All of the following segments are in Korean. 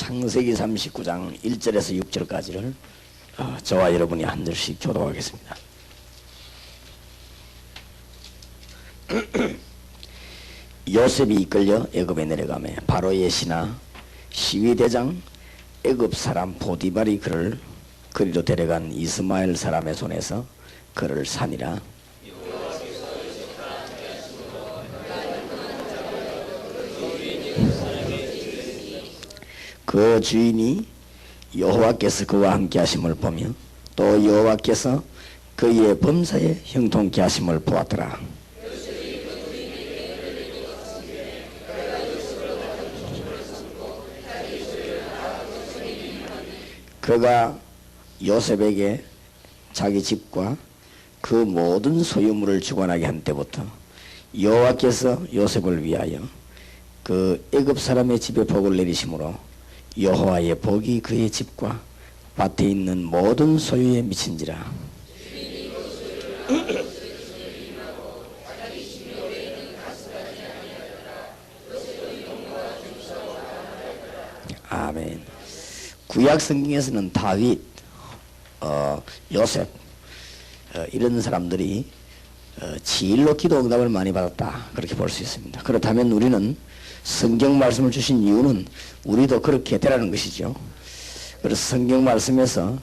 창세기 39장 1절에서 6절까지를 저와 여러분이 한 절씩 교독하겠습니다. 요셉이 이끌려 애굽에 내려가매 바로의 신하 시위대장 애굽 사람 보디발이 그를 그리로 데려간 이스마엘 사람의 손에서 그를 산이라. 그 주인이 여호와께서 그와 함께 하심을 보며 또 여호와께서 그의 범사에 형통케 하심을 보았더라. 그가 요셉에게 자기 집과 그 모든 소유물을 주관하게 한 때부터 여호와께서 요셉을 위하여 그 애굽 사람의 집에 복을 내리심으로 여호와의 복이 그의 집과 밭에 있는 모든 소유에 미친지라. 아멘. 구약 성경에서는 다윗, 요셉 이런 사람들이 지일로 기도 응답을 많이 받았다 그렇게 볼 수 있습니다. 그렇다면 우리는 성경 말씀을 주신 이유는 우리도 그렇게 되라는 것이죠. 그래서 성경 말씀에서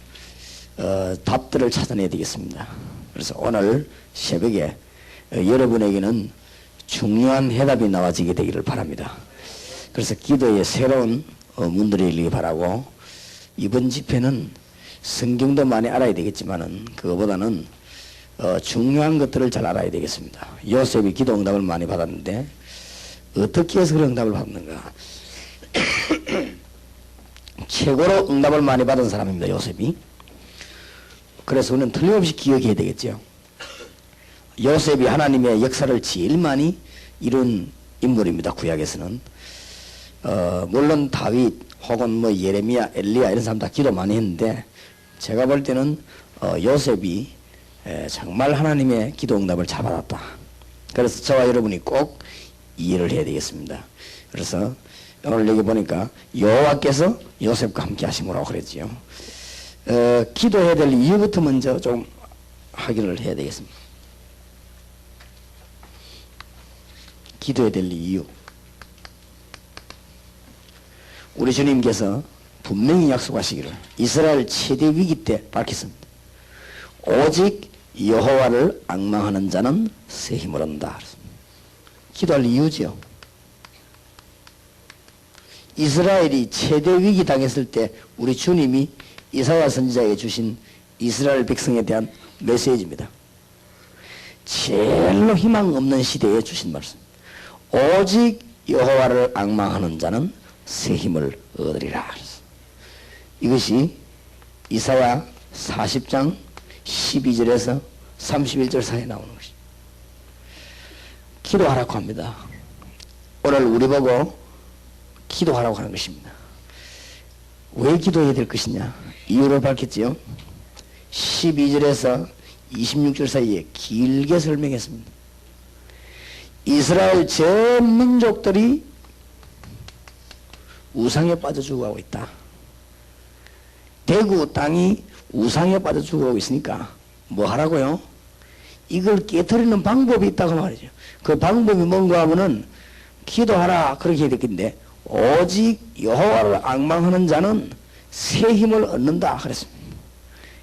답들을 찾아내야 되겠습니다. 그래서 오늘 새벽에 여러분에게는 중요한 해답이 나와지게 되기를 바랍니다. 그래서 기도에 새로운 문들이 열리기 바라고, 이번 집회는 성경도 많이 알아야 되겠지만은 그거보다는 중요한 것들을 잘 알아야 되겠습니다. 요셉이 기도 응답을 많이 받았는데 어떻게 해서 그런 응답을 받는가? 최고로 응답을 많이 받은 사람입니다, 요셉이. 그래서 우리는 틀림없이 기억해야 되겠죠. 요셉이 하나님의 역사를 제일 많이 이룬 인물입니다, 구약에서는. 물론 다윗 혹은 뭐 예레미야, 엘리야 이런 사람 다 기도 많이 했는데 제가 볼 때는 요셉이 정말 하나님의 기도 응답을 잘 받았다. 그래서 저와 여러분이 꼭 이해를 해야 되겠습니다. 그래서 오늘 여기 보니까 여호와께서 요셉과 함께 하심으로 그랬지요. 기도해야 될 이유부터 먼저 좀 확인을 해야 되겠습니다. 기도해야 될 이유. 우리 주님께서 분명히 약속하시기를 이스라엘 최대 위기 때 밝혔습니다. 오직 여호와를 앙망하는 자는 새 힘을 얻는다. 기도할 이유죠. 이스라엘이 최대 위기 당했을 때 우리 주님이 이사야 선지자에게 주신 이스라엘 백성에 대한 메시지입니다. 제일로 희망 없는 시대에 주신 말씀. 오직 여호와를 앙망하는 자는 새 힘을 얻으리라. 이것이 이사야 40장 12절에서 31절 사이에 나오는 것입니다. 기도하라고 합니다. 오늘 우리 보고 기도하라고 하는 것입니다. 왜 기도해야 될 것이냐? 이유를 밝혔지요. 12절에서 26절 사이에 길게 설명했습니다. 이스라엘 전 민족들이 우상에 빠져 죽어가고 있다. 대구 땅이 우상에 빠져 죽어가고 있으니까 뭐 하라고요? 이걸 깨트리는 방법이 있다고 말이죠. 그 방법이 뭔가 하면은 기도하라 그렇게 해야 되겠는데 오직 여호와를 앙망하는 자는 새 힘을 얻는다 그랬습니다.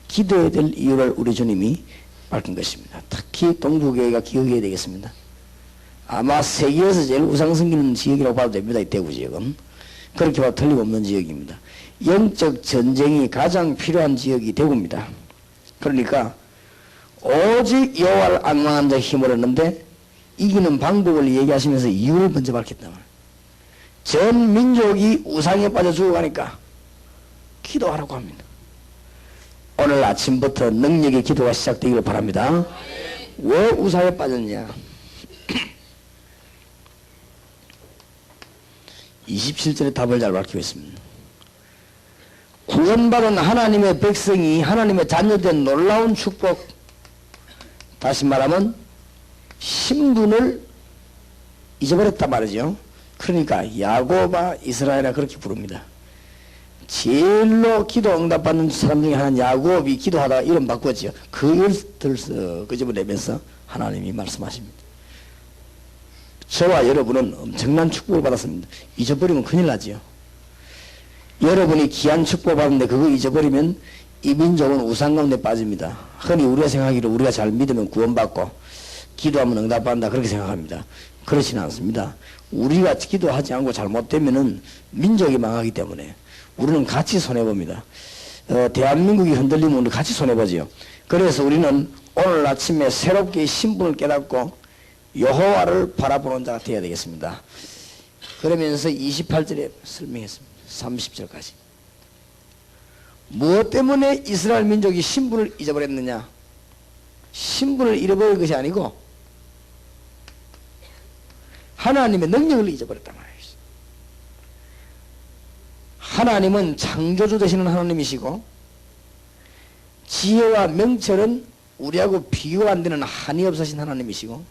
기도해야 될 이유를 우리 주님이 밝힌 것입니다. 특히 동부교회가 기억해야 되겠습니다. 아마 세계에서 제일 우상 섬기는 지역이라고 봐도 됩니다. 이 대구 지역은. 그렇게 봐도 틀림없는 지역입니다. 영적 전쟁이 가장 필요한 지역이 대구입니다. 그러니까 오직 여호와를 앙망하는 자 힘을 얻는데 이기는 방법을 얘기하시면서 이유를 먼저 밝혔다. 전 민족이 우상에 빠져 죽어가니까 기도하라고 합니다. 오늘 아침부터 능력의 기도가 시작되기를 바랍니다. 왜 우상에 빠졌냐? 27절의 답을 잘 밝히고 있습니다. 구원받은 하나님의 백성이 하나님의 자녀된 놀라운 축복, 다시 말하면 신분을 잊어버렸단 말이죠. 그러니까 야곱아 이스라엘아 그렇게 부릅니다. 제일로 기도 응답받는 사람 중에 하나는 야곱이 기도하다가 이름 바꿨죠. 그걸 들썩 끄집어내면서 하나님이 말씀하십니다. 저와 여러분은 엄청난 축복을 받았습니다. 잊어버리면 큰일 나지요. 여러분이 귀한 축복을 받았는데 그거 잊어버리면 이 민족은 우상 가운데 빠집니다. 흔히 우리가 생각하기로 우리가 잘 믿으면 구원받고 기도하면 응답받는다 그렇게 생각합니다. 그렇지는 않습니다. 우리가 기도하지 않고 잘못되면은 민족이 망하기 때문에 우리는 같이 손해봅니다. 대한민국이 흔들리면 우리 같이 손해보지요. 그래서 우리는 오늘 아침에 새롭게 신분을 깨닫고 여호와를 바라보는 자가 되어야 되겠습니다. 그러면서 28절에 설명했습니다. 30절까지. 무엇 때문에 이스라엘 민족이 신분을 잊어버렸느냐? 신분을 잃어버린 것이 아니고 하나님의 능력을 잊어버렸단 말이에요. 하나님은 창조주 되시는 하나님이시고 지혜와 명철은 우리하고 비교가 안 되는 한이 없으신 하나님이시고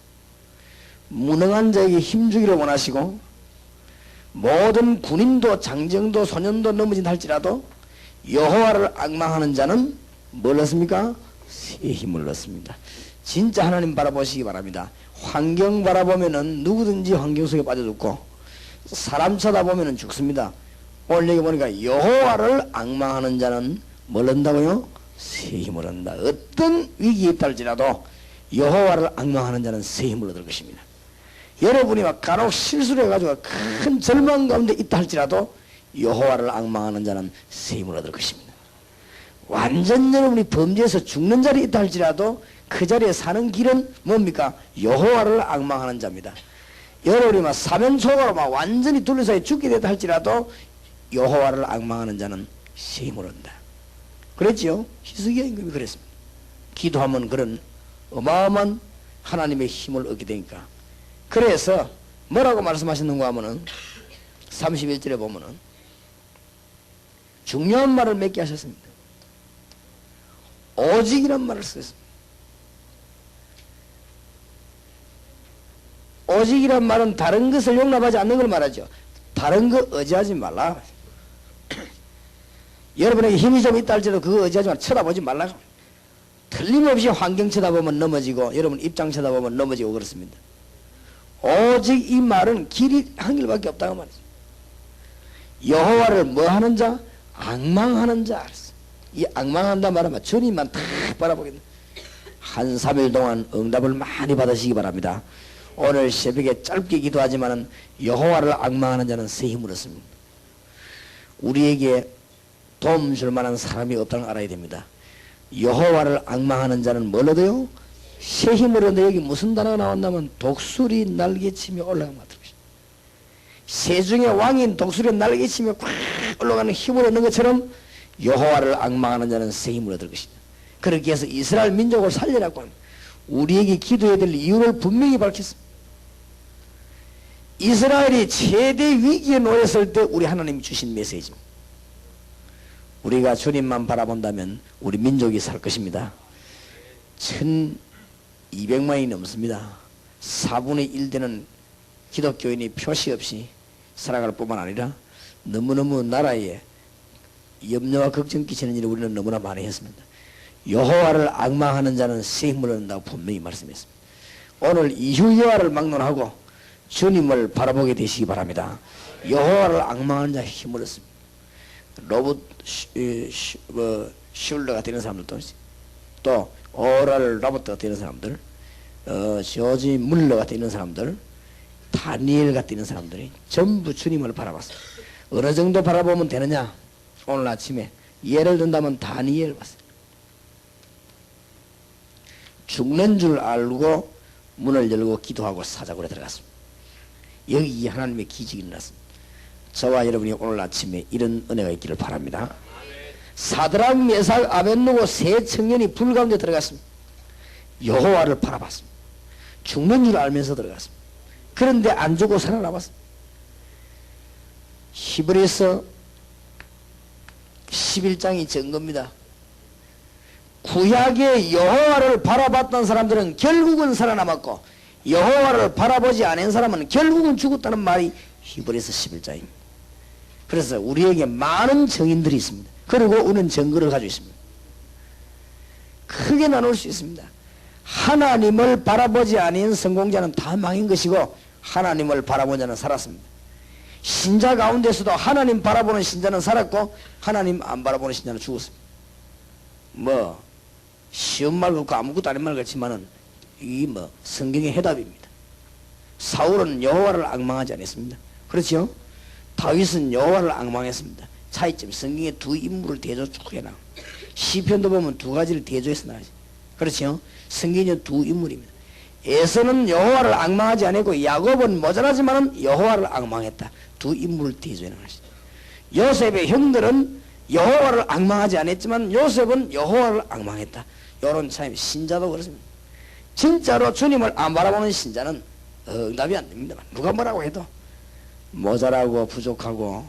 무능한 자에게 힘주기를 원하시고 모든 군인도 장정도 소년도 넘어진 할지라도 여호와를 앙망하는 자는 뭘 얻습니까? 새 힘을 얻습니다. 진짜 하나님 바라보시기 바랍니다. 환경 바라보면은 누구든지 환경 속에 빠져 죽고 사람 쳐다보면은 죽습니다. 오늘 여기 보니까 여호와를 앙망하는 자는 뭘 얻는다고요? 새 힘을 얻는다. 어떤 위기에 있다 할지라도 여호와를 앙망하는 자는 새 힘을 얻을 것입니다. 여러분이 막 간혹 실수를 해가지고 큰 절망 가운데 있다 할지라도 여호와를 앙망하는 자는 새 힘을 얻을 것입니다. 완전 여러분이 범죄에서 죽는 자리에 있다 할지라도 그 자리에 사는 길은 뭡니까? 여호와를 앙망하는 자입니다. 여러분이 막 사면초가로 막 완전히 둘러싸여 죽게 됐다 할지라도 여호와를 앙망하는 자는 새 힘을 얻는다. 그랬지요? 히스기야 임금이 그랬습니다. 기도하면 그런 어마어마한 하나님의 힘을 얻게 되니까. 그래서 뭐라고 말씀하셨는가 하면은 31절에 보면은 중요한 말을 몇 개 하셨습니다. 오직이란 말을 쓰셨습니다. 오직이란 말은 다른 것을 용납하지 않는 걸 말하죠. 다른 거 의지하지 말라. 여러분에게 힘이 좀 있다 할지라도 그거 의지하지 말라. 쳐다보지 말라. 틀림없이 환경 쳐다보면 넘어지고 여러분 입장 쳐다보면 넘어지고 그렇습니다. 오직 이 말은 길이 한 길밖에 없다고 말이죠. 여호와를 뭐 하는 자? 앙망하는 자. 이 앙망한다 말하면 주님만 다 바라보겠네. 한 3일 동안 응답을 많이 받으시기 바랍니다. 오늘 새벽에 짧게 기도하지만은 여호와를 앙망하는 자는 새 힘을 얻습니다. 우리에게 도움 줄 만한 사람이 없다는 걸 알아야 됩니다. 여호와를 앙망하는 자는 뭘 얻어요? 새 힘을 얻는데 여기 무슨 단어가 나왔냐면 독수리 날개치며 올라가는 것 같아요. 새 중에 왕인 독수리 날개치며 꽉 올라가는 힘을 얻는 것처럼 여호와를 앙망하는 자는 새 힘을 얻을 것이다. 그렇게 해서 이스라엘 민족을 살리라고 합니다. 우리에게 기도해야 될 이유를 분명히 밝혔습니다. 이스라엘이 최대 위기에 놓였을 때 우리 하나님이 주신 메시지입니다. 우리가 주님만 바라본다면 우리 민족이 살 것입니다. 1200만이 넘습니다. 4분의 1 되는 기독교인이 표시 없이 살아갈 뿐만 아니라 너무너무 나라에 염려와 걱정 끼치는 일을 우리는 너무나 많이 했습니다. 여호와를 앙망하는 자는 새 힘을 얻는다고 분명히 말씀했습니다. 오늘 이후여호와를 막론하고 주님을 바라보게 되시기 바랍니다. 여호와를 앙망하는 자의 힘을 얻습니다. 로봇 슐러가 되는 사람들도 또 오랄 로버트가 되는 사람들, 조지 물러가 되는 사람들, 다니엘가 되는 사람들이 전부 주님을 바라봤습니다. 어느 정도 바라보면 되느냐? 오늘 아침에 예를 든다면 다니엘 봤어요. 죽는 줄 알고 문을 열고 기도하고 사자굴에 들어갔습니다. 여기 하나님의 기적이 일어났습니다. 저와 여러분이 오늘 아침에 이런 은혜가 있기를 바랍니다. 사드락 메삭 아벳느고 세 청년이 불 가운데 들어갔습니다. 여호와를 바라봤습니다. 죽는 줄 알면서 들어갔습니다. 그런데 안 죽고 살아남았습니다. 히브리서 11장이 증거입니다. 구약의 여호와를 바라봤던 사람들은 결국은 살아남았고 여호와를 바라보지 않은 사람은 결국은 죽었다는 말이 히브리서 11장입니다. 그래서 우리에게 많은 정인들이 있습니다. 그리고 우리는 증거를 가지고 있습니다. 크게 나눌 수 있습니다. 하나님을 바라보지 아니한 성공자는 다 망인 것이고 하나님을 바라본 자는 살았습니다. 신자 가운데서도 하나님 바라보는 신자는 살았고 하나님 안 바라보는 신자는 죽었습니다. 뭐 쉬운 말 같고 아무것도 아닌 말 같지만은 이 뭐 성경의 해답입니다. 사울은 여호와를 앙망하지 않았습니다. 그렇죠? 다윗은 여호와를 앙망했습니다. 차이점 성경에 두 인물을 대조 쭉 해놔. 시편도 보면 두 가지를 대조해서 나가지. 그렇죠? 성경에는 두 인물입니다. 에서는 여호와를 앙망하지 않았고 야곱은 모자라지만은 여호와를 앙망했다. 두 인물을 대조해 나가시죠. 요셉의 형들은 여호와를 앙망하지 않았지만 요셉은 여호와를 앙망했다. 요런 차이. 신자도 그렇습니다. 진짜로 주님을 안 바라보는 신자는 응답이 안 됩니다. 누가 뭐라고 해도 모자라고 부족하고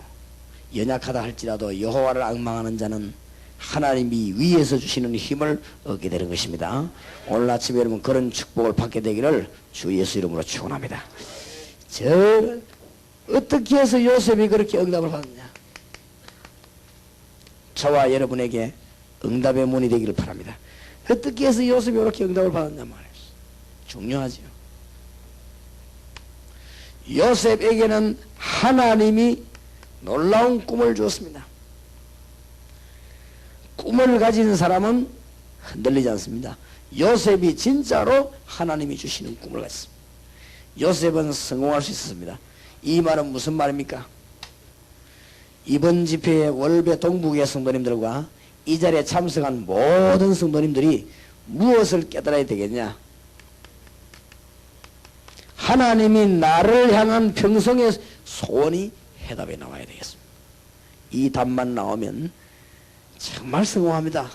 연약하다 할지라도 여호와를 앙망하는 자는 하나님이 위에서 주시는 힘을 얻게 되는 것입니다. 오늘 아침에 여러분 그런 축복을 받게 되기를 주 예수 이름으로 축원합니다. 저 어떻게 해서 요셉이 그렇게 응답을 받았냐? 저와 여러분에게 응답의 문이 되기를 바랍니다. 어떻게 해서 요셉이 그렇게 응답을 받았냐 말이에요. 중요하죠. 요셉에게는 하나님이 놀라운 꿈을 주었습니다. 꿈을 가진 사람은 흔들리지 않습니다. 요셉이 진짜로 하나님이 주시는 꿈을 가졌습니다. 요셉은 성공할 수 있었습니다. 이 말은 무슨 말입니까? 이번 집회에 월배 동북의 성도님들과 이 자리에 참석한 모든 성도님들이 무엇을 깨달아야 되겠냐? 하나님이 나를 향한 평생의 소원이 해답에 나와야 되겠습니다. 이 답만 나오면 정말 성공합니다.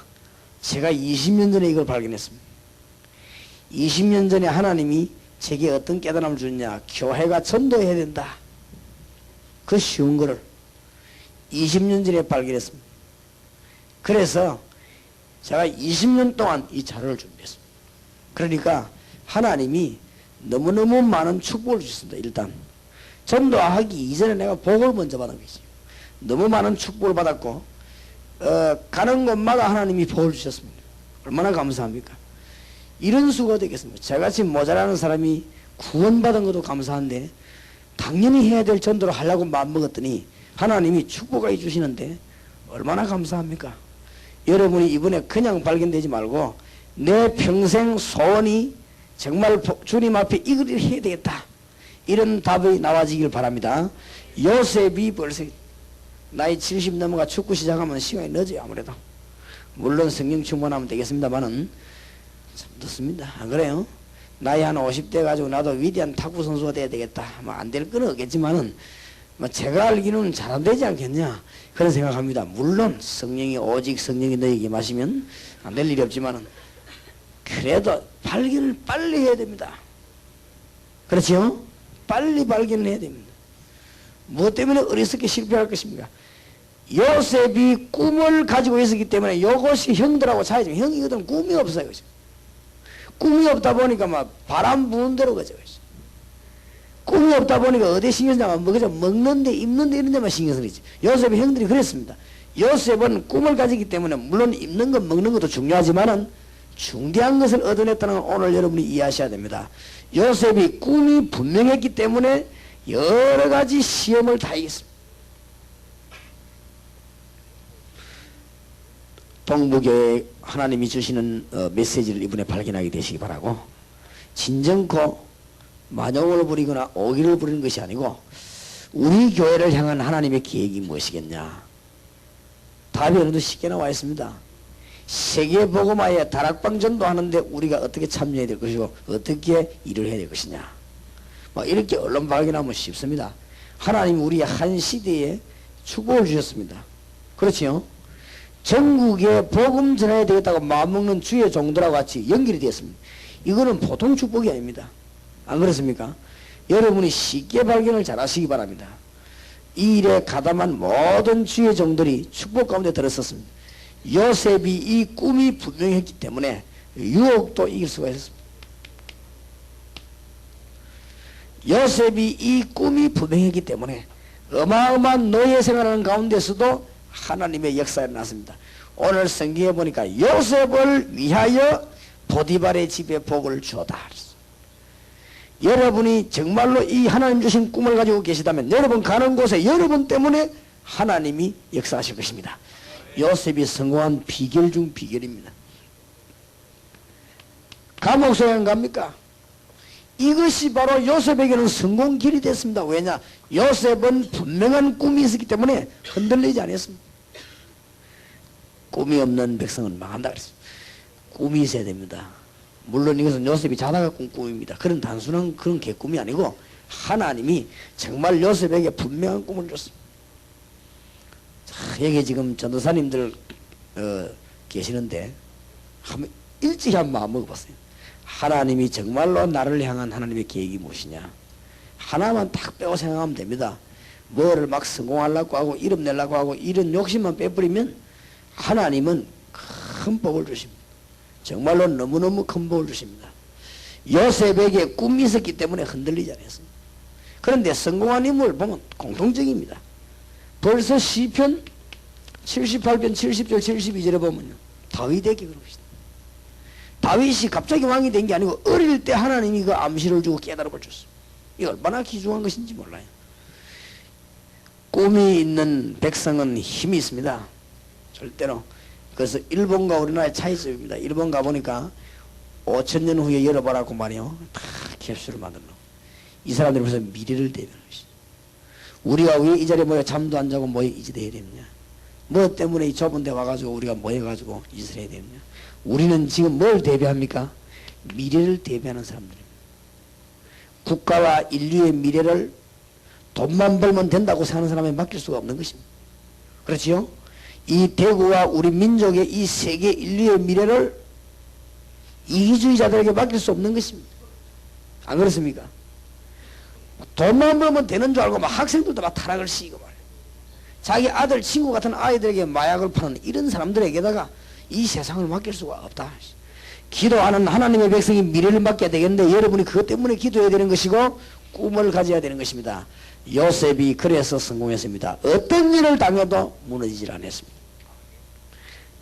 제가 20년 전에 이걸 발견했습니다. 20년 전에 하나님이 제게 어떤 깨달음을 주느냐? 교회가 전도해야 된다. 그 쉬운 거를 20년 전에 발견했습니다. 그래서 제가 20년 동안 이 자료를 준비했습니다. 그러니까 하나님이 너무너무 많은 축복을 주셨습니다. 일단 전도하기 이전에 내가 복을 먼저 받은 거지. 너무 많은 축복을 받았고 가는 곳마다 하나님이 복을 주셨습니다. 얼마나 감사합니까? 이런 수가 되겠습니다. 저같이 모자라는 사람이 구원받은 것도 감사한데 당연히 해야 될 전도를 하려고 마음먹었더니 하나님이 축복을 주시는데 얼마나 감사합니까? 여러분이 이번에 그냥 발견되지 말고 내 평생 소원이 정말 주님 앞에 이걸 해야 되겠다. 이런 답이 나와지길 바랍니다. 요셉이 벌써 나이 70 넘어가 축구 시작하면 시간이 늦어요. 아무래도 물론 성경 충만하면 되겠습니다만은 참 늦습니다. 안 그래요? 나이 한 50대 가지고 나도 위대한 탁구 선수가 돼야 되겠다. 뭐 안 될 건 없겠지만은 뭐 제가 알기로는 잘 안 되지 않겠냐 그런 생각합니다. 물론 성령이 오직 성령이 너에게 마시면 안 될 일이 없지만은 그래도 발견을 빨리 해야 됩니다. 그렇죠? 빨리 발견을 해야 됩니다. 무엇 때문에 어리석게 실패할 것입니까? 요셉이 꿈을 가지고 있었기 때문에 이것이 형들하고 차이죠. 형이거든 꿈이 없어요. 그죠? 꿈이 없다 보니까 막 바람 부는 대로 그죠? 꿈이 없다 보니까 어디 신경 쓰냐면 뭐 그죠? 먹는데 입는데 이런 데만 신경 쓰지. 요셉의 형들이 그랬습니다. 요셉은 꿈을 가지기 때문에 물론 입는 것 먹는 것도 중요하지만은 중대한 것을 얻어냈다는 걸 오늘 여러분이 이해하셔야 됩니다. 요셉이 꿈이 분명했기 때문에 여러 가지 시험을 다 이겼습니다. 동부교회 하나님이 주시는 메시지를 이번에 발견하게 되시기 바라고, 진정코 만용을 부리거나 오기를 부리는 것이 아니고 우리 교회를 향한 하나님의 계획이 무엇이겠냐? 답이 어느 정도 쉽게 나와 있습니다. 세계복음화에 다락방 전도하는데 우리가 어떻게 참여해야 될 것이고 어떻게 일을 해야 될 것이냐, 뭐 이렇게 언론 발견하면 쉽습니다. 하나님이 우리 한 시대에 축복을 주셨습니다. 그렇지요? 전국에 복음 전해야 되겠다고 마음먹는 주의 종들하고 같이 연결이 되었습니다. 이거는 보통 축복이 아닙니다. 안 그렇습니까? 여러분이 쉽게 발견을 잘 하시기 바랍니다. 이 일에 가담한 모든 주의 종들이 축복 가운데 들었었습니다. 요셉이 이 꿈이 분명했기 때문에 유혹도 이길 수가 있었습니다. 요셉이 이 꿈이 분명했기 때문에 어마어마한 노예 생활하는 가운데서도 하나님의 역사가 일어났습니다. 오늘 성경에 보니까 요셉을 위하여 보디발의 집에 복을 주었다. 여러분이 정말로 이 하나님 주신 꿈을 가지고 계시다면 여러분 가는 곳에 여러분 때문에 하나님이 역사하실 것입니다. 요셉이 성공한 비결 중 비결입니다. 감옥 소양 갑니까? 이것이 바로 요셉에게는 성공길이 됐습니다. 왜냐? 요셉은 분명한 꿈이 있었기 때문에 흔들리지 않았습니다. 꿈이 없는 백성은 망한다 그랬습니다. 꿈이 있어야 됩니다. 물론 이것은 요셉이 자다가 꾼 꿈입니다. 그런 단순한 그런 개꿈이 아니고 하나님이 정말 요셉에게 분명한 꿈을 줬습니다. 자, 여기 지금 전도사님들 계시는데 한번 일찍이 한번 마음 먹어봤어요. 하나님이 정말로 나를 향한 하나님의 계획이 무엇이냐. 하나만 딱 빼고 생각하면 됩니다. 뭐를 막 성공하려고 하고 이름 내려고 하고 이런 욕심만 빼버리면 하나님은 큰 복을 주십니다. 정말로 너무너무 큰 복을 주십니다. 요셉에게 꿈이 있었기 때문에 흔들리지 않았습니다. 그런데 성공한 인물을 보면 공통적입니다. 벌써 시편 78편 70절 72절에 보면요, 다윗에게 그런 것이다. 다윗이 갑자기 왕이 된 게 아니고 어릴 때 하나님이 그 암시를 주고 깨달음을 줬습니다. 이 얼마나 귀중한 것인지 몰라요. 꿈이 있는 백성은 힘이 있습니다. 절대로. 그래서 일본과 우리나라의 차이점입니다. 일본 가보니까 5000년 후에 열어보라고 말이요, 다 캡슐을 만들어. 이 사람들이 벌써 미래를 대변하는 것이죠. 우리가 왜 이 자리에 모여 잠도 안 자고 모여 이 짓을 해야 되느냐. 뭐 때문에 이 좁은 데 와가지고 우리가 모여가지고 이 짓을 해야 되느냐. 우리는 지금 뭘 대비합니까? 미래를 대비하는 사람들입니다. 국가와 인류의 미래를 돈만 벌면 된다고 생각하는 사람에 맡길 수가 없는 것입니다. 그렇지요? 이 대구와 우리 민족의 이 세계 인류의 미래를 이기주의자들에게 맡길 수 없는 것입니다. 안 그렇습니까? 돈만 벌면 되는 줄 알고 막 학생들도 막 타락을 시키고 말이에요. 자기 아들, 친구 같은 아이들에게 마약을 파는 이런 사람들에게다가 이 세상을 맡길 수가 없다. 기도하는 하나님의 백성이 미래를 맡겨야 되겠는데 여러분이 그것 때문에 기도해야 되는 것이고 꿈을 가져야 되는 것입니다. 요셉이 그래서 성공했습니다. 어떤 일을 당해도 무너지질 않았습니다.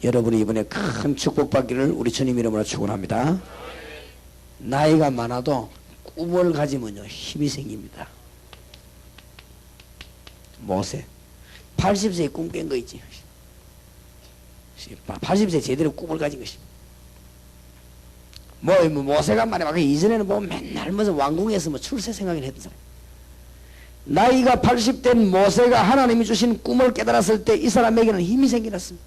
여러분이 이번에 큰 축복받기를 우리 주님 이름으로 축원합니다. 나이가 많아도 꿈을 가지면요 힘이 생깁니다. 모세 80세에 꿈 깬 거 있지. 80세 제대로 꿈을 가진 것입니다. 모세가 말이야. 이전에는 보면 맨날 무슨 왕궁에서 출세 생각을 했던 사람. 나이가 80된 모세가 하나님이 주신 꿈을 깨달았을 때 이 사람에게는 힘이 생겨났습니다.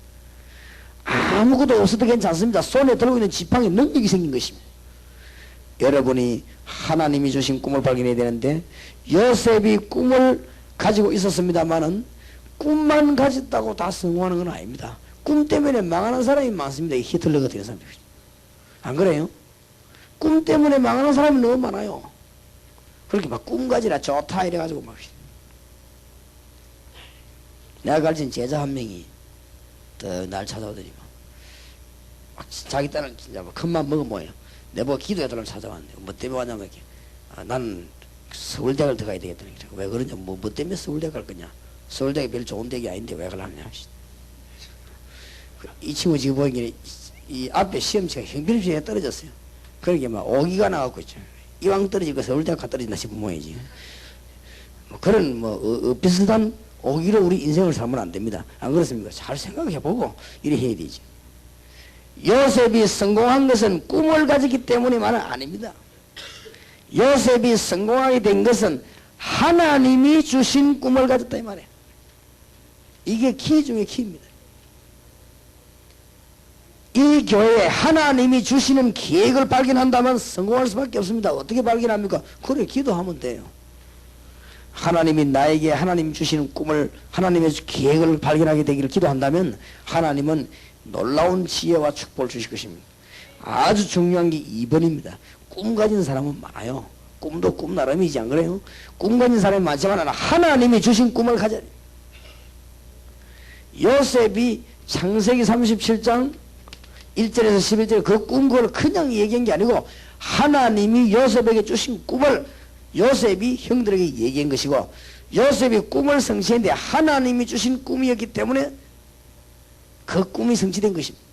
아무것도 없어도 괜찮습니다. 손에 들고 있는 지팡이 능력이 생긴 것입니다. 여러분이 하나님이 주신 꿈을 발견해야 되는데 요셉이 꿈을 가지고 있었습니다만은 꿈만 가졌다고 다 성공하는 건 아닙니다. 꿈 때문에 망하는 사람이 많습니다. 이 히틀러 같은 사람들. 안 그래요? 꿈 때문에 망하는 사람이 너무 많아요. 그렇게 막 꿈 가지라 좋다 이래가지고 막. 내가 가르친 제자 한 명이 날 찾아오더니 자기 딸은 진짜 큰맘 먹어 뭐예요. 내보고 기도해달라고 찾아왔는데 뭐 때문에 왔냐면 이렇게 난 서울대학을 들어가야 되겠다는 거죠. 왜 그러냐. 뭐 때문에 서울대 갈 거냐. 서울대가 별 좋은 대학이 아닌데 왜 가려냐. 이 친구 지금 보기에는 이 앞에 시험치가 형편시험에 떨어졌어요. 그러게 막 오기가 나갖고 있죠. 이왕 떨어지고 서울대학 가 떨어진다 싶은 모양이지. 뭐 그런 비슷한 오기로 우리 인생을 살면 안 됩니다. 안 그렇습니까? 잘 생각해보고 이래 해야 되지. 요셉이 성공한 것은 꿈을 가졌기 때문에만은 아닙니다. 요셉이 성공하게 된 것은 하나님이 주신 꿈을 가졌다 이 말이에요. 이게 키 중에 키입니다. 이 교회에 하나님이 주시는 계획을 발견한다면 성공할 수밖에 없습니다. 어떻게 발견합니까? 그래, 기도하면 돼요. 하나님이 나에게 하나님 주시는 꿈을, 하나님의 계획을 발견하게 되기를 기도한다면 하나님은 놀라운 지혜와 축복을 주실 것입니다. 아주 중요한 게 2번입니다. 꿈 가진 사람은 많아요. 꿈도 꿈 나름이지, 안 그래요? 꿈 가진 사람이 많지만 하나님이 주신 꿈을 가져야 돼요. 요셉이 창세기 37장 1절에서 11절에 그 꿈 그걸 그냥 얘기한 게 아니고 하나님이 요셉에게 주신 꿈을 요셉이 형들에게 얘기한 것이고 요셉이 꿈을 성취했는데 하나님이 주신 꿈이었기 때문에 그 꿈이 성취된 것입니다.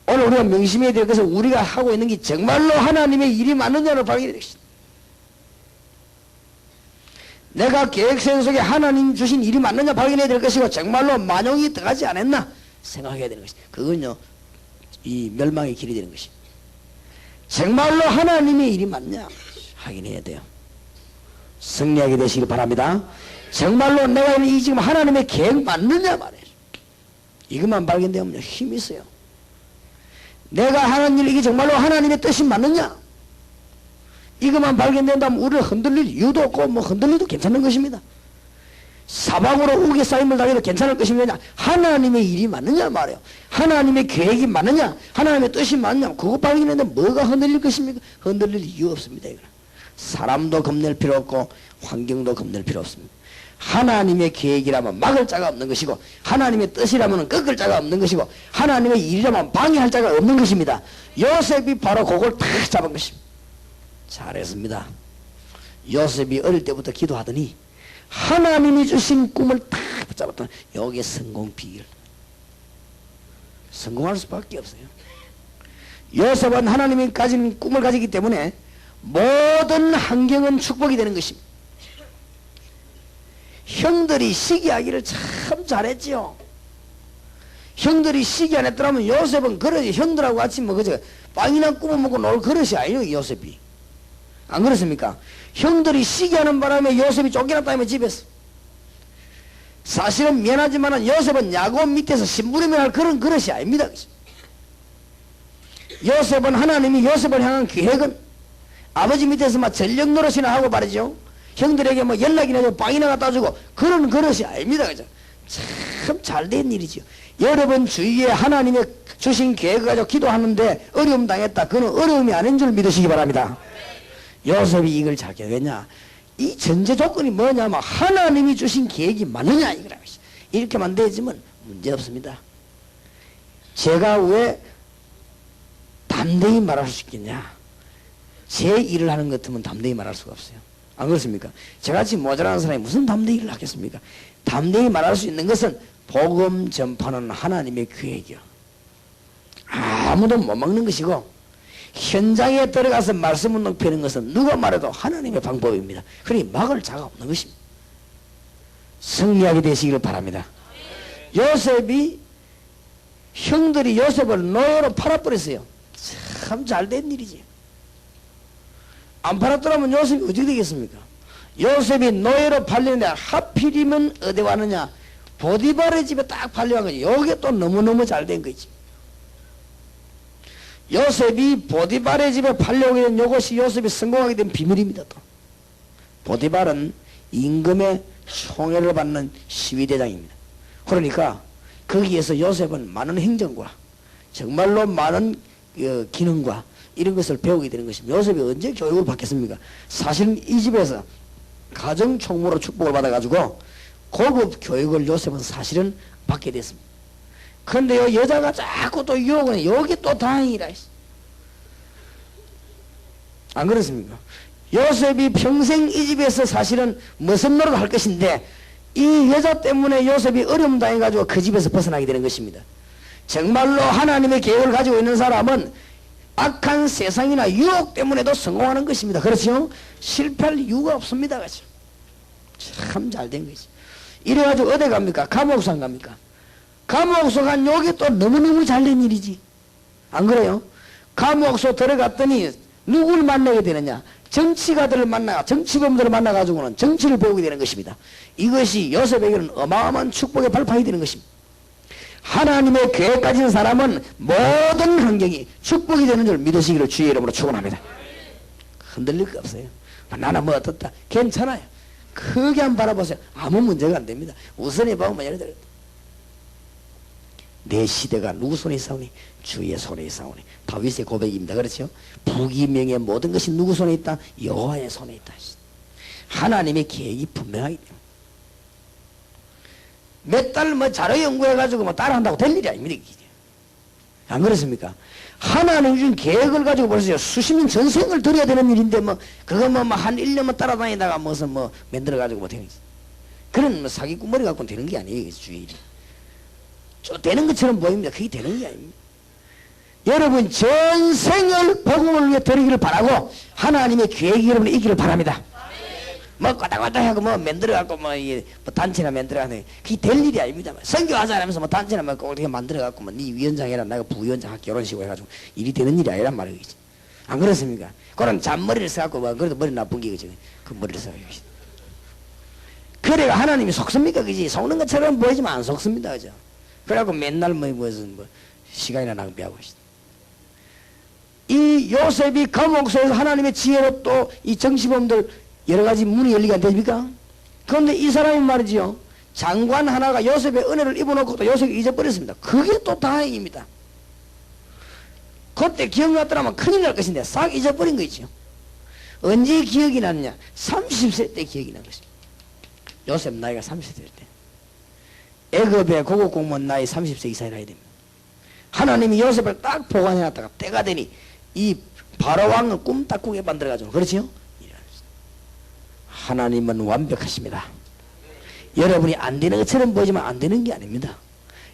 오늘 우리가 명심해야 될 것은 우리가 하고 있는 게 정말로 하나님의 일이 맞느냐를 발견해야 될 것입니다. 내가 계획생 속에 하나님 주신 일이 맞느냐 발견해야 될 것이고 정말로 만용이 들어가지 않았나 생각해야 되는 것입니다. 그건요 이 멸망의 길이 되는 것입니다. 정말로 하나님의 일이 맞냐 확인해야 돼요. 승리하게 되시길 바랍니다. 정말로 내가 이 지금 하나님의 계획 맞느냐 말이에요. 이것만 발견되면 힘이 있어요. 내가 하는 일 이게 정말로 하나님의 뜻이 맞느냐 이것만 발견된다면 우리를 흔들릴 이유도 없고 뭐 흔들려도 괜찮은 것입니다. 사방으로 우겨 쌓임을 당해도 괜찮을 것입니다. 하나님의 일이 맞느냐 말이에요. 하나님의 계획이 맞느냐 하나님의 뜻이 맞느냐 그거 발견했는데 뭐가 흔들릴 것입니까? 흔들릴 이유 없습니다. 이거는. 사람도 겁낼 필요 없고 환경도 겁낼 필요 없습니다. 하나님의 계획이라면 막을 자가 없는 것이고 하나님의 뜻이라면 꺾을 자가 없는 것이고 하나님의 일이라면 방해할 자가 없는 것입니다. 요셉이 바로 그걸 딱 잡은 것입니다. 잘했습니다. 요셉이 어릴 때부터 기도하더니 하나님이 주신 꿈을 딱 붙잡았던 여기에 성공 비결. 성공할 수밖에 없어요. 요셉은 하나님이 가진 꿈을 가지기 때문에 모든 환경은 축복이 되는 것입니다. 형들이 시기하기를 참 잘했지요. 형들이 시기 안 했더라면 요셉은 그러지 형들하고 같이 뭐 그저 빵이나 구워 먹고 놀 그릇이 아니에요. 요셉이 안 그렇습니까? 형들이 시기하는 바람에 요셉이 쫓겨났다면 집에서 사실은 미안하지만 요셉은 야곱 밑에서 심부름을 할 그런 그릇이 아닙니다. 요셉은 하나님이 요셉을 향한 계획은 아버지 밑에서 막 전력 노릇이나 하고 말이죠. 형들에게 뭐 연락이나 좀 빵이나 갖다 주고 그런 그릇이 아닙니다. 그죠? 참 잘된 일이죠. 여러분 주위에 하나님의 주신 계획을 가지고 기도하는데 어려움 당했다. 그건 어려움이 아닌 줄 믿으시기 바랍니다. 요셉이 이걸 잘 기억했냐? 이 전제 조건이 뭐냐면 하나님이 주신 계획이 맞느냐 이거라. 이렇게만 되지만 문제 없습니다. 제가 왜 담대히 말할 수 있겠냐? 제 일을 하는 것 같으면 담대히 말할 수가 없어요. 안 그렇습니까? 저같이 모자라는 사람이 무슨 담대히 일을 하겠습니까? 담대히 말할 수 있는 것은 복음 전파는 하나님의 계획이요. 아무도 못 막는 것이고 현장에 들어가서 말씀운동 펴는 것은 누가 말해도 하나님의 방법입니다. 그러니 막을 자가 없는 것입니다. 승리하게 되시기를 바랍니다. 요셉이 형들이 요셉을 노예로 팔아버렸어요. 참 잘된 일이지. 안 팔았더라면 요셉이 어떻게 되겠습니까? 요셉이 노예로 팔리는데 하필이면 어디 왔느냐? 보디발의 집에 딱 팔려간 거지. 요게 또 너무너무 잘된 거지. 요셉이 보디발의 집에 팔려오게 된 이것이 요셉이 성공하게 된 비밀입니다. 또 보디발은 임금의 총애를 받는 시위대장입니다. 그러니까 거기에서 요셉은 많은 행정과 정말로 많은 기능과 이런 것을 배우게 되는 것입니다. 요셉이 언제 교육을 받겠습니까? 사실은 이 집에서 가정총무로 축복을 받아가지고 고급 교육을 요셉은 사실은 받게 됐습니다. 그런데 요 여자가 자꾸 또 유혹은 여기 또 다행이라. 안 그렇습니까? 요셉이 평생 이 집에서 사실은 무슨 노릇을 할 것인데 이 여자 때문에 요셉이 어려움 당해가지고 그 집에서 벗어나게 되는 것입니다. 정말로 하나님의 계획을 가지고 있는 사람은 악한 세상이나 유혹 때문에도 성공하는 것입니다. 그렇죠? 실패할 이유가 없습니다. 그렇죠? 참 잘된 거지. 이래가지고 어디 갑니까? 감옥소 안 갑니까? 감옥소 간 요게 또 너무너무 잘된 일이지. 안 그래요? 감옥소 들어갔더니 누구를 만나게 되느냐? 정치가들을 만나, 정치범들을 만나가지고는 정치를 배우게 되는 것입니다. 이것이 요셉에게는 어마어마한 축복의 발판이 되는 것입니다. 하나님의 계획 가진 사람은 모든 환경이 축복이 되는 줄 믿으시기를 주의 이름으로 축원합니다. 흔들릴 거 없어요. 나는 뭐 어떻다. 괜찮아요. 크게 한번 바라보세요. 아무 문제가 안 됩니다. 우선에 보면 예를 들어 내 시대가 누구 손에 있사오니? 주의 손에 있사오니. 다윗의 고백입니다. 그렇죠? 부귀명예 모든 것이 누구 손에 있다? 여호와의 손에 있다. 하나님의 계획이 분명하기 때문에 몇 달 뭐 자료 연구해가지고 뭐 따라한다고 될 일이 아닙니다. 안 그렇습니까? 하나님 준 계획을 가지고 벌써 수십 년 전생을 들여야 되는 일인데 뭐 그거 뭐 한 1년만 따라다니다가 무슨 뭐 만들어가지고 뭐 되는 거지. 그런 뭐 사기꾼머리 갖고는 되는 게 아니에요. 주일이 되는 것처럼 보입니다. 그게 되는 게 아닙니다. 여러분 전생을 복음을 위해 드리기를 바라고 하나님의 계획이 여러분이 있기를 바랍니다. 뭐 왔다 하고 뭐 만들어갖고 뭐 단체나 만들어가는 그게 될 일이 아닙니다. 선교하자 하면서 뭐 단체나 뭐 어떻게 만들어갖고 뭐 네 위원장이라 내가 부위원장 할게 이런 식으로 해가지고 일이 되는 일이 아니란 말이지. 안 그렇습니까? 그런 잔머리를 써갖고 뭐 그래도 머리 나쁜 게 그죠. 그 머리를 써요. 그래가 하나님이 속습니까? 그지? 속는 것처럼 보이지만 안 속습니다. 그죠? 그래갖고 맨날 무슨 시간이나 낭비하고 있어. 이 요셉이 감옥소에서 하나님의 지혜로 또 이 정치범들 여러 가지 문이 열리게 안 됩니까? 그런데 이 사람이 말이지요. 장관 하나가 요셉의 은혜를 입어놓고 또 요셉이 잊어버렸습니다. 그게 또 다행입니다. 그때 기억났더라면 큰일 날 것인데 싹 잊어버린 거 있죠. 언제 기억이 났냐? 30세 때 기억이 난 것입니다. 요셉 나이가 30세 때. 애굽의 고급 공무원 나이 30세 이상이 나야 됩니다. 하나님이 요셉을 딱 보관해놨다가 때가 되니 이 바로왕을 꿈 딱 꾸게 만들어가지고 그렇지요? 하나님은 완벽하십니다. 여러분이 안 되는 것처럼 보이지만 안 되는 게 아닙니다.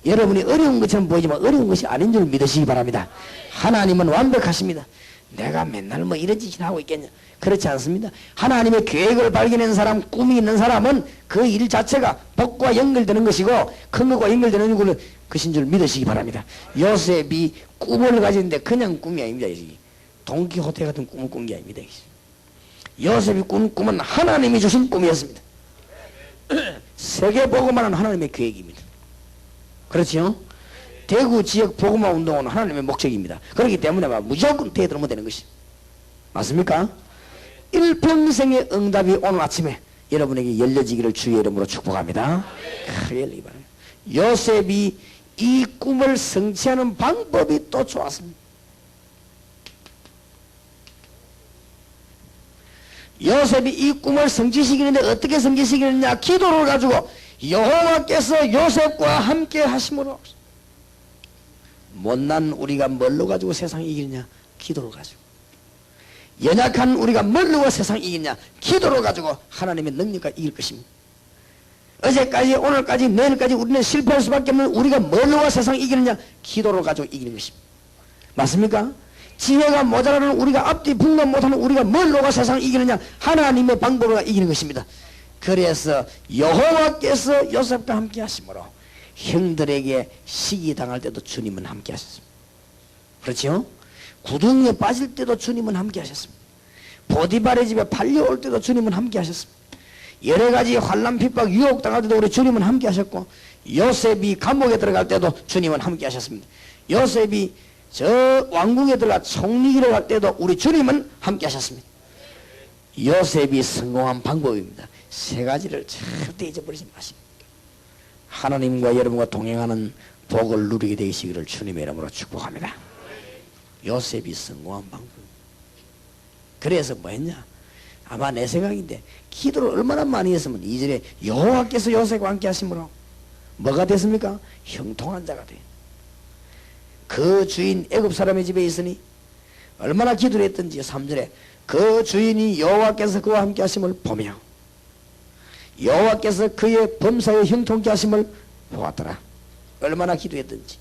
여러분이 어려운 것처럼 보이지만 어려운 것이 아닌 줄 믿으시기 바랍니다. 하나님은 완벽하십니다. 내가 맨날 뭐 이런 짓이나 하고 있겠냐? 그렇지 않습니다. 하나님의 계획을 발견한 사람, 꿈이 있는 사람은 그 일 자체가 복과 연결되는 것이고 큰 것과 연결되는 것인 줄 믿으시기 바랍니다. 요셉이 꿈을 가지는데 그냥 꿈이 아닙니다. 동키호테 같은 꿈을 꾼 게 아닙니다. 요셉이 꾼 꿈은 하나님이 주신 꿈이었습니다. 세계 복음화는 하나님의 계획입니다. 그렇지요? 대구 지역 복음화 운동은 하나님의 목적입니다. 그렇기 때문에 무조건 대들으면 되는 것이 맞습니까? 일평생의 응답이 오늘 아침에 여러분에게 열려지기를 주의 이름으로 축복합니다. 열리기 바랍니다. 요셉이 이 꿈을 성취하는 방법이 또 좋았습니다. 요셉이 이 꿈을 성취시키는데 어떻게 성취시키느냐? 기도를 가지고 여호와께서 요셉과 함께 하심으로. 못난 우리가 뭘로 가지고 세상 이기느냐? 기도를 가지고. 연약한 우리가 뭘로 세상 이기느냐? 기도를 가지고 하나님의 능력과 이길 것입니다. 어제까지 오늘까지 내일까지 우리는 실패할 수밖에 없는 우리가 뭘로 세상 이기느냐? 기도를 가지고 이기는 것입니다. 맞습니까? 지혜가 모자라는 우리가 앞뒤 분간 못하는 우리가 뭘로가 세상을 이기느냐? 하나님의 방법으로 이기는 것입니다. 그래서 여호와께서 요셉과 함께 하심으로 형들에게 시기당할 때도 주님은 함께 하셨습니다. 그렇죠? 구덩이에 빠질 때도 주님은 함께 하셨습니다. 보디발의 집에 팔려올 때도 주님은 함께 하셨습니다. 여러 가지 환난 핍박 유혹당할 때도 우리 주님은 함께 하셨고 요셉이 감옥에 들어갈 때도 주님은 함께 하셨습니다. 요셉이 저 왕궁에 들어가 총리기를 할 때도 우리 주님은 함께 하셨습니다. 요셉이 성공한 방법입니다. 세 가지를 절대 잊어버리지 마십니다. 하나님과 여러분과 동행하는 복을 누리게 되시기를 주님의 이름으로 축복합니다. 요셉이 성공한 방법. 그래서 뭐 했냐? 아마 내 생각인데 기도를 얼마나 많이 했으면 2절에 여호와께서 요셉과 함께 하심으로 뭐가 됐습니까? 형통한 자가 돼. 그 주인 애굽 사람의 집에 있으니 얼마나 기도를 했던지 3절에 그 주인이 여호와께서 그와 함께 하심을 보며 여호와께서 그의 범사에 형통케 하심을 보았더라. 얼마나 기도했던지.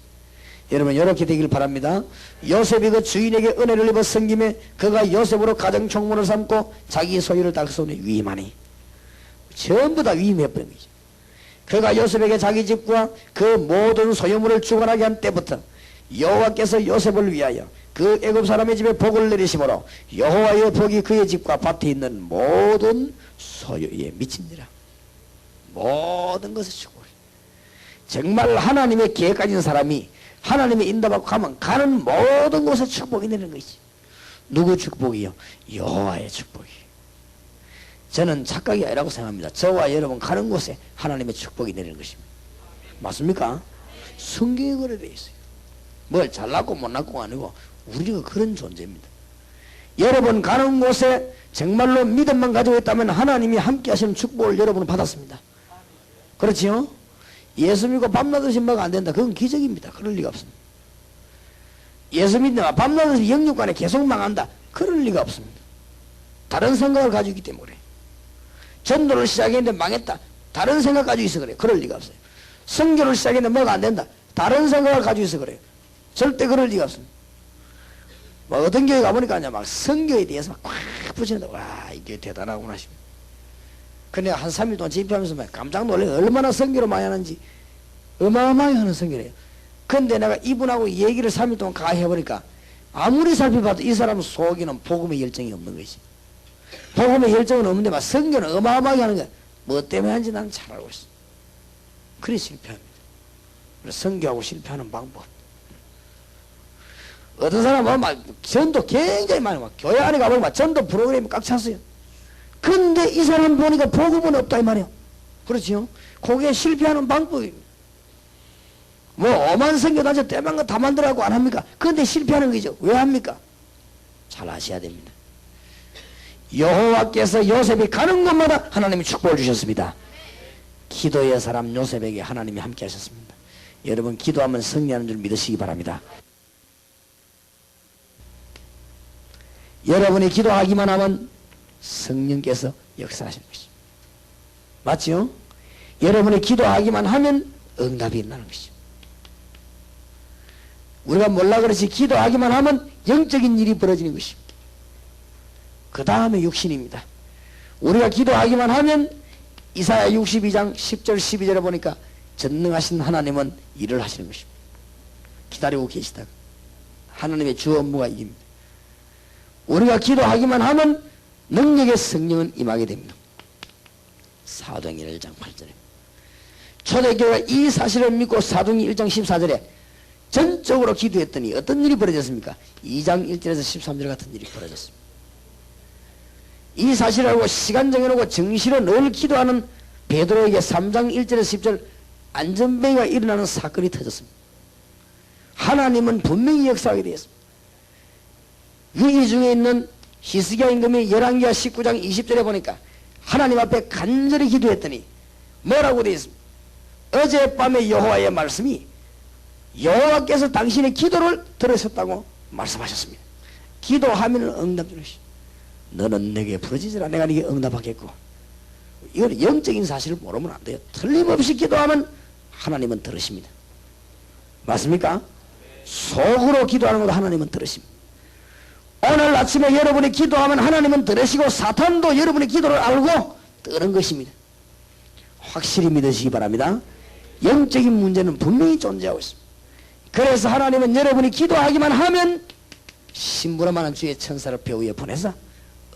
여러분 이렇게 되길 바랍니다. 요셉이 그 주인에게 은혜를 입어 섬김에 그가 요셉으로 가정 총무를 삼고 자기 소유를 다 그 손에 위임하니 전부 다 위임해버린 거죠. 그가 요셉에게 자기 집과 그 모든 소유물을 주관하게 한 때부터 여호와께서 요셉을 위하여 그 애굽 사람의 집에 복을 내리심으로 여호와의 복이 그의 집과 밭에 있는 모든 소유에 미친지라. 모든 것을 주고 정말 하나님의 계획 가진 사람이 하나님의 인도받고 가면 가는 모든 곳에 축복이 내리는 것이지. 누구 축복이요? 여호와의 축복이. 저는 착각이 아니라고 생각합니다. 저와 여러분 가는 곳에 하나님의 축복이 내리는 것입니다. 맞습니까? 성경에 그래 되어 있어요. 뭘 잘났고 못났고가 아니고 우리가 그런 존재입니다. 여러분 가는 곳에 정말로 믿음만 가지고 있다면 하나님이 함께 하시는 축복을 여러분은 받았습니다. 그렇지요? 예수 믿고 밤낮 없이 뭐가 안 된다. 그건 기적입니다. 그럴 리가 없습니다. 예수 믿는다. 밤낮 없이 영육간에 계속 망한다. 그럴 리가 없습니다. 다른 생각을 가지고 있기 때문에. 전도를 시작했는데 망했다. 다른 생각 가지고 있어 그래. 그럴 리가 없어요. 선교를 시작했는데 뭐가 안 된다. 다른 생각을 가지고 있어 그래요. 절대 그럴 리가 없습니다. 뭐 어떤 교회 가보니까 막 선교에 대해서 막 꽉 붙이는데 와 이게 대단하구나 싶어요. 근데 한 3일 동안 집회하면서 막 깜짝 놀래요. 얼마나 선교를 많이 하는지 어마어마하게 하는 선교래요. 근데 내가 이분하고 얘기를 3일 동안 가 해보니까 아무리 살펴봐도 이 사람 속에는 복음의 열정이 없는 것이. 복음의 열정은 없는데 막 선교는 어마어마하게 하는 거야. 뭐 때문에 하는지 나는 잘 알고 있어. 그래 실패합니다. 그래서 선교하고 실패하는 방법. 어떤 사람은 막 전도 굉장히 많이 막 교회 안에 가보면 막 전도 프로그램이 꽉 찼어요. 근데 이 사람 보니까 복음은 없다 이 말이에요. 그렇지요? 그게 실패하는 방법입니다. 뭐 오만 선교단체 때만 거 다 만들라고 안 합니까? 그런데 실패하는 거죠. 왜 합니까? 잘 아셔야 됩니다. 여호와께서 요셉이 가는 곳마다 하나님이 축복을 주셨습니다. 기도의 사람 요셉에게 하나님이 함께 하셨습니다. 여러분 기도하면 승리하는 줄 믿으시기 바랍니다. 여러분이 기도하기만 하면 성령께서 역사하시는 것입니다. 맞죠? 여러분이 기도하기만 하면 응답이 일어나는 것이죠. 우리가 몰라 그렇지 기도하기만 하면 영적인 일이 벌어지는 것입니다. 그 다음에 육신입니다. 우리가 기도하기만 하면 이사야 62장 10절 12절에 보니까 전능하신 하나님은 일을 하시는 것입니다. 기다리고 계시다가 하나님의 주 업무가 이깁니다. 우리가 기도하기만 하면 능력의 성령은 임하게 됩니다. 사도행전 1장 8절에 초대교회가 이 사실을 믿고 사도행전 1장 14절에 전적으로 기도했더니 어떤 일이 벌어졌습니까? 2장 1절에서 13절 같은 일이 벌어졌습니다. 이 사실을 알고 시간 정해놓고 정시로 늘 기도하는 베드로에게 3장 1절에서 10절 안전뱅이가 일어나는 사건이 터졌습니다. 하나님은 분명히 역사하게 되었습니다. 위기 중에 있는 히스기야 임금이 열왕기하 19장 20절에 보니까 하나님 앞에 간절히 기도했더니 뭐라고 되어 있습니까? 어젯밤에 여호와의 말씀이 여호와께서 당신의 기도를 들으셨다고 말씀하셨습니다. 기도하면 응답 주시오. 너는 내게 부르짖으라 내가 네게 응답하겠고. 이건 영적인 사실을 모르면 안 돼요. 틀림없이 기도하면 하나님은 들으십니다. 맞습니까? 속으로 기도하는 것도 하나님은 들으십니다. 오늘 아침에 여러분이 기도하면 하나님은 들으시고 사탄도 여러분의 기도를 알고 뜨는 것입니다. 확실히 믿으시기 바랍니다. 영적인 문제는 분명히 존재하고 있습니다. 그래서 하나님은 여러분이 기도하기만 하면 심부름하는 주의 천사를 배 위에 보내서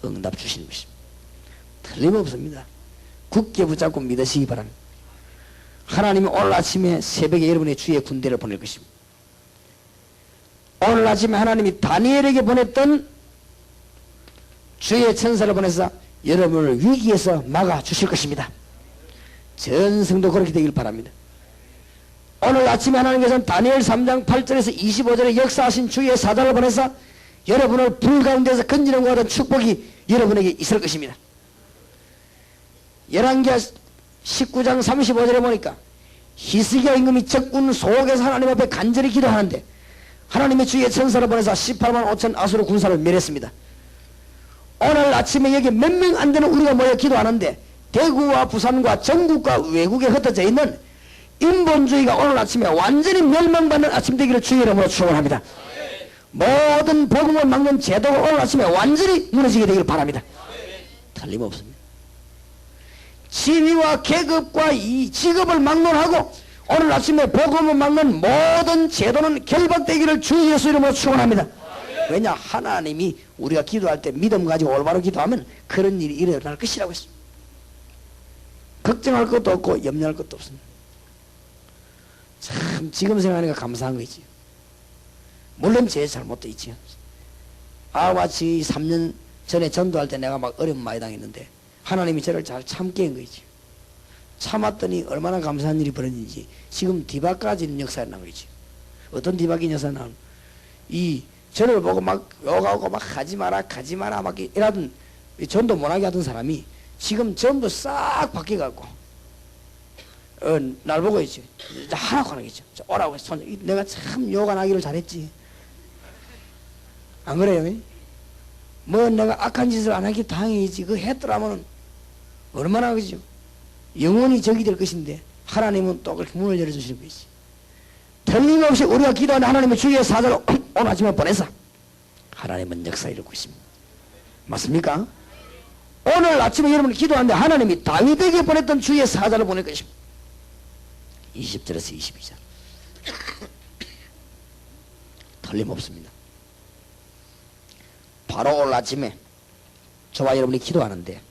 응답 주시는 것입니다. 틀림없습니다. 굳게 붙잡고 믿으시기 바랍니다. 하나님은 오늘 아침에 새벽에 여러분의 주의 군대를 보낼 것입니다. 오늘 아침에 하나님이 다니엘에게 보냈던 주의 천사를 보내서 여러분을 위기에서 막아주실 것입니다. 전 성도 그렇게 되길 바랍니다. 오늘 아침에 하나님께서는 다니엘 3장 8절에서 25절에 역사하신 주의 사자를 보내서 여러분을 불 가운데서 건지는 것 같은 축복이 여러분에게 있을 것입니다. 열왕기하 19장 35절에 보니까 히스기야 임금이 적군 속에서 하나님 앞에 간절히 기도하는데 하나님의 주의 천사를 보내서 18만 5천 아수르 군사를 멸했습니다. 오늘 아침에 여기 몇 명 안 되는 우리가 모여 기도하는데 대구와 부산과 전국과 외국에 흩어져 있는 인본주의가 오늘 아침에 완전히 멸망받는 아침 되기를 주의 이름으로 축원합니다. 모든 복음을 막는 제도가 오늘 아침에 완전히 무너지게 되기를 바랍니다. 틀림없습니다. 지위와 계급과 이 직업을 막론하고 오늘 아침에 복음을 막는 모든 제도는 결박되기를 주 예수 이름으로 축원합니다. 왜냐? 하나님이 우리가 기도할 때 믿음 가지고 올바로 기도하면 그런 일이 일어날 것이라고 했습니다. 걱정할 것도 없고 염려할 것도 없습니다. 참 지금 생각하니까 감사한 거지. 물론 제 잘못도 있지요. 아와치 3년 전에 전도할 때 내가 막 어려움 많이 당했는데 하나님이 저를 잘 참게 한 거지. 참았더니 얼마나 감사한 일이 벌어진지 지금 뒤바까지는 역사에 나온 거지. 어떤 뒤바뀐 역사에 나온 이 저를 보고 막 욕하고 막 하지 마라 가지 마라 막 이러던 전도 못하게 하던 사람이 지금 전부 싹 바뀌어갖고 날 보고 있지. 하라고 하는 거죠. 오라고 해서 내가 참 욕 안 하기를 잘했지. 안 그래요? 뭐 내가 악한 짓을 안 하기 당연히지. 그거 했더라면 얼마나 그죠? 영원히 적이 될 것인데 하나님은 또 그렇게 문을 열어주시는 것이지. 틀림없이 우리가 기도하는 하나님의 주의 사자로 오늘 아침에 보내서 하나님은 역사 이루고 있습니다. 맞습니까? 오늘 아침에 여러분이 기도하는데 하나님이 다윗에게 보냈던 주의 사자를 보낼 것입니다. 20절에서 22절. 틀림없습니다. 바로 오늘 아침에 저와 여러분이 기도하는데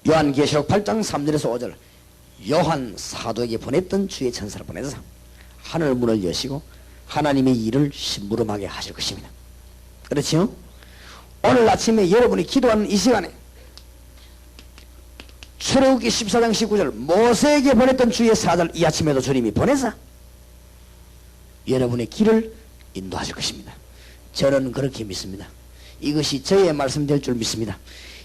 요한계시록 8장 3절에서 5절 요한 사도에게 보냈던 주의 천사를 보내서 하늘 문을 여시고 하나님의 일을 심부름하게 하실 것입니다. 그렇지요? 오늘 아침에 여러분이 기도하는 이 시간에 출애굽기 14장 19절 모세에게 보냈던 주의 사자를 이 아침에도 주님이 보내서 여러분의 길을 인도하실 것입니다. 저는 그렇게 믿습니다. 이것이 저의 말씀이 될 줄 믿습니다.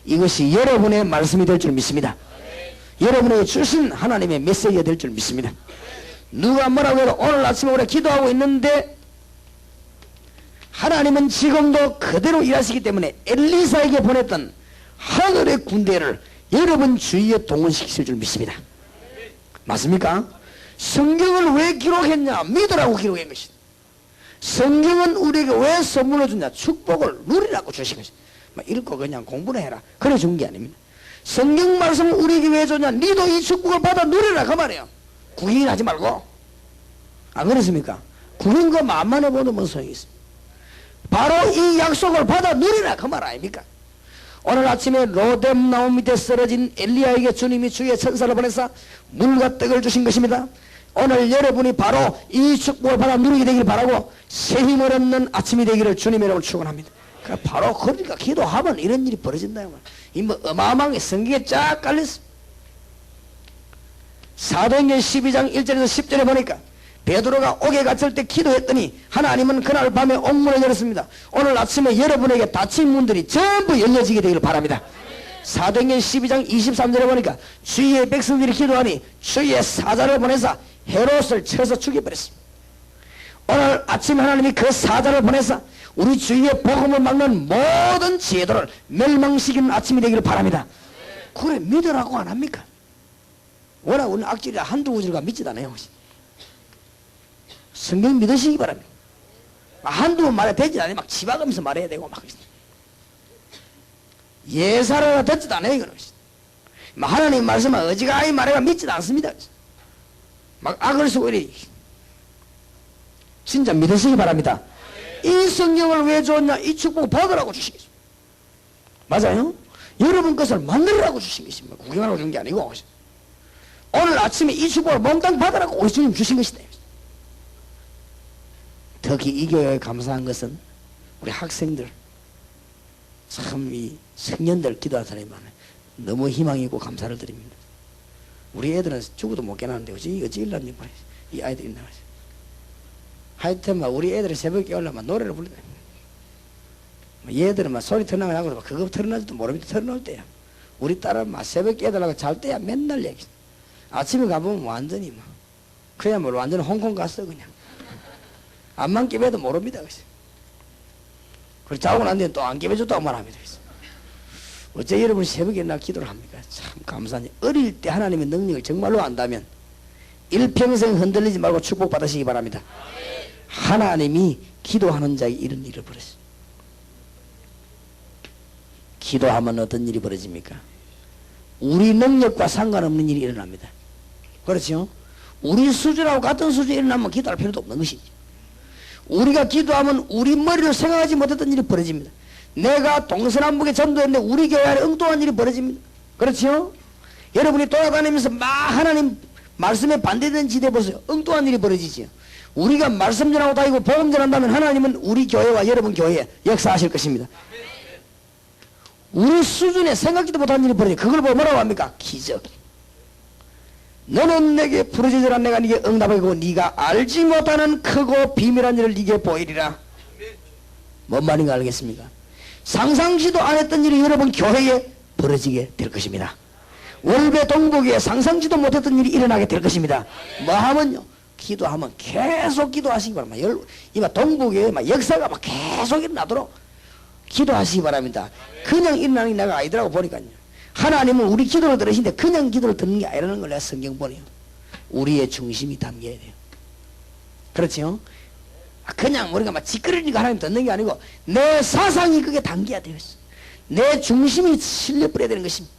이것이 여러분의 말씀이 될 줄 믿습니다. 여러분에게 주신 하나님의 메시지가 될 줄 믿습니다. 누가 뭐라고 해도 오늘 아침에 우리가 기도하고 있는데 하나님은 지금도 그대로 일하시기 때문에 엘리사에게 보냈던 하늘의 군대를 여러분 주위에 동원시키실 줄 믿습니다. 맞습니까? 성경을 왜 기록했냐? 믿으라고 기록한 것이다. 성경은 우리에게 왜 선물을 주냐? 축복을 누리라고 주신 것이다. 읽고 그냥 공부를 해라. 그래 준 게 아닙니다. 성경 말씀을 우리에게 왜 줬냐? 니도 이 축복을 받아 누리라 그 말이에요. 구경하지 말고. 안 그렇습니까? 구경 그 만만해 보는 뭔 소용이 있습니까? 바로 이 약속을 받아 누리라 그 말 아닙니까? 오늘 아침에 로뎀 나무 밑에 쓰러진 엘리야에게 주님이 주의 천사를 보내서 물과 떡을 주신 것입니다. 오늘 여러분이 바로 이 축복을 받아 누리게 되길 바라고 새 힘을 얻는 아침이 되기를 주님의 이름으로 축원합니다. 바로 그러니까 기도하면 이런 일이 벌어진다. 이 뭐 어마어마하게 성경에 쫙 깔렸어. 사도행전 12장 1절에서 10절에 보니까 베드로가 옥에 갇힐 때 기도했더니 하나님은 그날 밤에 옥문을 열었습니다. 오늘 아침에 여러분에게 닫힌 문들이 전부 열려지게 되기를 바랍니다. 사도행전 12장 23절에 보니까 주의 백성들이 기도하니 주의 사자를 보내서 헤롯을 쳐서 죽여버렸습니다. 오늘 아침에 하나님이 그 사자를 보내서 우리 주위의 복음을 막는 모든 제도를 멸망시키는 아침이 되기를 바랍니다. 그래 믿으라고 안 합니까? 워낙 우리는 악질이라 한두 구절과 믿지도 않아요. 성경 믿으시기 바랍니다. 한두 번 말해 되지 않아요. 막 치박하면서 말해야 되고 막 예사를 듣지도 않아요. 이거는 하나님 말씀은 어지간히 말해가 믿지도 않습니다. 막 악을 쓰고 이래. 진짜 믿으시기 바랍니다. 이 성경을 왜 줬냐? 이 축복을 받으라고 주신 것입니다. 맞아요? 여러분 것을 만들라고 주신 것입니다. 구경하라고 준 게 아니고 오늘 아침에 이 축복을 몽땅 받으라고 우리 주님 주신 것이다. 특히 이 교회에 감사한 것은 우리 학생들 참 이 청년들 기도하는 사람이 많아요. 너무 희망이 있고 감사를 드립니다. 우리 애들은 죽어도 못 깨나는데 어찌 일났니 말이지. 이 아이들이 나가지. 하여튼 막 우리 애들이 새벽에 깨우려면 노래를 부르다. 얘들은 막 소리 털어나가고 그거 털어나지도 모르면서 털어놓을 때야. 우리 딸은 막 새벽에 깨달라고 잘 때야 맨날 얘기. 아침에 가보면 완전히 막 그야말로 완전히 홍콩 갔어 그냥. 안만 깨매도 모릅니다. 그래서 자고 난 뒤에 또 안 깨매줬다고 말합니다. 어째 여러분 새벽에 나 기도를 합니까? 참 감사하니. 어릴 때 하나님의 능력을 정말로 안다면 일평생 흔들리지 말고 축복받으시기 바랍니다. 하나님이 기도하는 자에게 이런 일을 벌였어요. 기도하면 어떤 일이 벌어집니까? 우리 능력과 상관없는 일이 일어납니다. 그렇죠? 우리 수준하고 같은 수준이 일어나면 기도할 필요도 없는 것이지. 우리가 기도하면 우리 머리로 생각하지 못했던 일이 벌어집니다. 내가 동서남북에 전도했는데 우리 교회 안에 엉뚱한 일이 벌어집니다. 그렇죠? 여러분이 돌아다니면서 막 하나님 말씀에 반대되는 지대 보세요. 엉뚱한 일이 벌어지지요. 우리가 말씀 전하고 다니고 복음 전한다면 하나님은 우리 교회와 여러분 교회에 역사하실 것입니다. 우리 수준에 생각지도 못한 일이 벌어져요. 그걸 보고 뭐라고 합니까? 기적. 너는 내게 부르짖으라 내가 네게 응답하고 네가 알지 못하는 크고 비밀한 일을 네게 보이리라. 뭔 말인가 알겠습니까? 상상지도 안 했던 일이 여러분 교회에 벌어지게 될 것입니다. 월배 동북에 상상지도 못했던 일이 일어나게 될 것입니다. 뭐 하면요? 기도하면 계속 기도하시기 바랍니다. 이마 동북에 역사가 막 계속 일어나도록 기도하시기 바랍니다. 그냥 일어나는 게 내가 아니더라고 보니까요. 하나님은 우리 기도를 들으시는데 그냥 기도를 듣는 게 아니라는 걸 내가 성경 보네요. 우리의 중심이 담겨야 돼요. 그렇죠? 그냥 우리가 막 지끄러니까 하나님 듣는 게 아니고 내 사상이 그게 담겨야 돼요. 내 중심이 실려버려야 되는 것입니다.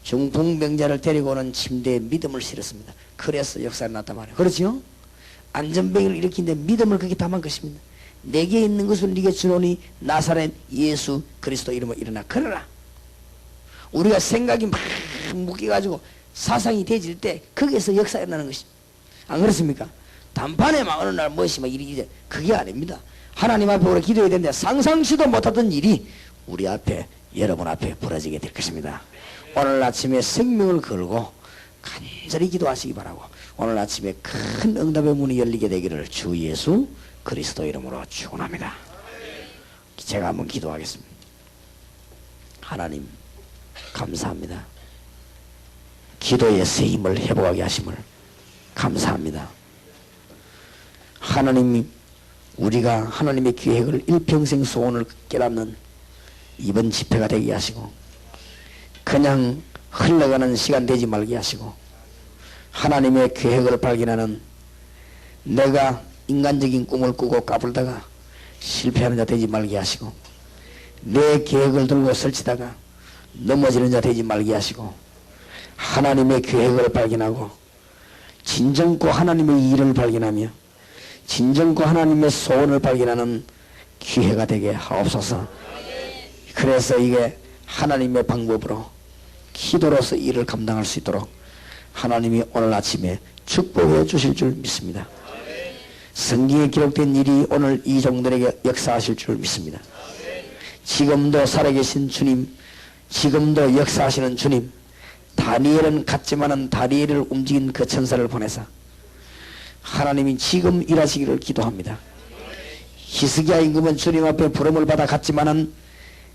중풍병자를 데리고 오는 침대에 믿음을 실었습니다. 그래서 역사가 났단 말이에요. 그렇죠? 안전병을 일으키는데 믿음을 그렇게 담은 것입니다. 내게 있는 것을 네게 주노니 나사렛 예수 그리스도 이름으로 일어나 걸어라. 우리가 생각이 막 묶여가지고 사상이 되질 때 거기에서 역사가 일어나는 것입니다. 안 그렇습니까? 단판에 막 어느 날 무엇이 막 일이 그게 아닙니다. 하나님 앞에 우리 기도해야 되는데 상상치도 못하던 일이 우리 앞에 여러분 앞에 벌어지게 될 것입니다. 오늘 아침에 생명을 걸고 간절히 기도하시기 바라고 오늘 아침에 큰 응답의 문이 열리게 되기를 주 예수 그리스도 이름으로 축원합니다. 제가 한번 기도하겠습니다. 하나님 감사합니다. 기도의 새 힘을 회복하게 하심을 감사합니다. 하나님이 우리가 하나님의 계획을 일평생 소원을 깨닫는 이번 집회가 되게 하시고 그냥 흘러가는 시간 되지 말게 하시고 하나님의 계획을 발견하는 내가 인간적인 꿈을 꾸고 까불다가 실패하는 자 되지 말게 하시고 내 계획을 들고 설치다가 넘어지는 자 되지 말게 하시고 하나님의 계획을 발견하고 진정코 하나님의 일을 발견하며 진정코 하나님의 소원을 발견하는 기회가 되게 하옵소서. 그래서 이게 하나님의 방법으로 기도로서 일을 감당할 수 있도록 하나님이 오늘 아침에 축복해 주실 줄 믿습니다. 성경에 기록된 일이 오늘 이 종들에게 역사하실 줄 믿습니다. 지금도 살아계신 주님, 지금도 역사하시는 주님, 다니엘은 갔지만은 다니엘을 움직인 그 천사를 보내사 하나님이 지금 일하시기를 기도합니다. 히스기야 임금은 주님 앞에 부름을 받아 갔지만은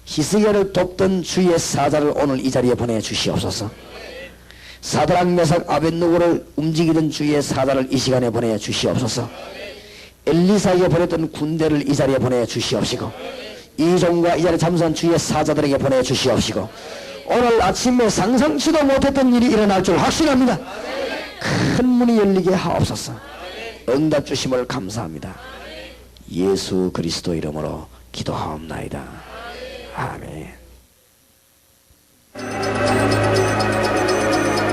히스기야를 돕던 주의 사자를 오늘 이 자리에 보내주시옵소서. 사드락 메삭 아벳느고를 움직이던 주의 사자를 이 시간에 보내주시옵소서. 엘리사에게 보냈던 군대를 이 자리에 보내주시옵시고 이 종과 이 자리에 잠수한 주의 사자들에게 보내주시옵시고 오늘 아침에 상상치도 못했던 일이 일어날 줄 확신합니다. 큰 문이 열리게 하옵소서. 응답 주심을 감사합니다. 예수 그리스도 이름으로 기도하옵나이다. 아멘.